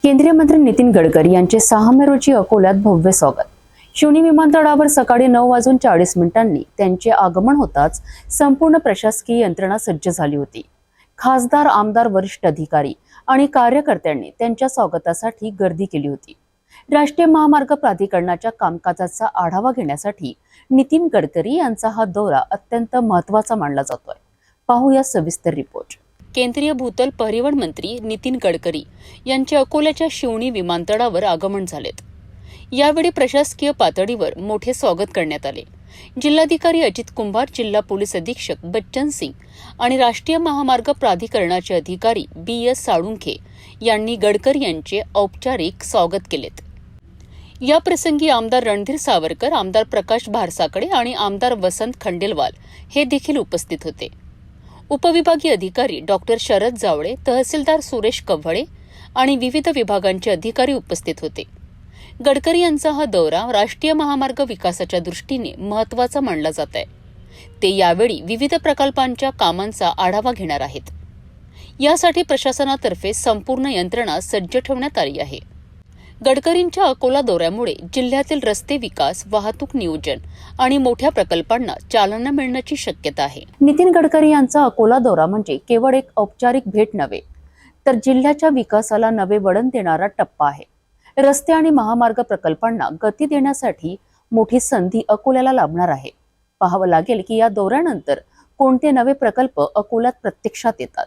केंद्रीय मंत्री नितीन गडकरी यांचे 6 मे रोजी अकोल्यात भव्य स्वागत। शिवनी विमानतळावर सकाळी 9:40 त्यांचे आगमन होताच संपूर्ण प्रशासकीय यंत्रणा सज्ज झाली होती। खासदार, आमदार, वरिष्ठ अधिकारी आणि कार्यकर्त्यांनी त्यांच्या स्वागतासाठी गर्दी केली होती। राष्ट्रीय महामार्ग प्राधिकरणाच्या कामकाजाचा आढावा घेण्यासाठी नितीन गडकरी यांचा हा दौरा अत्यंत महत्त्वाचा मानला जातोय। पाहूया सविस्तर रिपोर्ट। केंद्रीय भूतल परिवहन मंत्री नितीन गडकरी यांचे अकोल्याच्या शिवनी विमानतळावर आगमन झालेत। यावेळी प्रशासकीय पातळीवर मोठे स्वागत करण्यात आले। जिल्हाधिकारी अजित कुंभार, जिल्हा पोलीस अधीक्षक बच्चन सिंग आणि राष्ट्रीय महामार्ग प्राधिकरणाचे अधिकारी BS साळुंखे यांनी गडकरी यांचे औपचारिक स्वागत केलेत। या प्रसंगी आमदार रणधीर सावरकर, आमदार प्रकाश भारसाकडे आणि आमदार वसंत खंडेलवाल हे देखील उपस्थित होते। उपविभागीय अधिकारी डॉक्टर शरद जावळे, तहसीलदार सुरेश कव्हळे आणि विविध विभागांचे अधिकारी उपस्थित होते। गडकरी यांचा हा दौरा राष्ट्रीय महामार्ग विकासाच्या दृष्टीने महत्त्वाचा मानला जात आहे। ते यावेळी विविध प्रकल्पांच्या कामांचा आढावा घेणार आहेत। यासाठी प्रशासनातर्फे संपूर्ण यंत्रणा सज्ज ठेवण्यात आली आहे। गडकरींच्या अकोला दौऱ्यामुळे जिल्ह्यातील रस्ते विकास, वाहतूक नियोजन आणि मोठ्या प्रकल्पांना चालना मिळण्याची शक्यता आहे। नितीन गडकरी यांचा अकोला दौरा म्हणजे केवळ एक औपचारिक भेट नव्हे, तर जिल्ह्याच्या विकासाला नवे वळण देणारा टप्पा आहे। रस्ते आणि महामार्ग प्रकल्पांना गती देण्यासाठी मोठी संधी अकोल्याला लाभणार आहे। पाहावं लागेल की या दौऱ्यानंतर कोणते नवे प्रकल्प अकोल्यात प्रत्यक्षात येतात।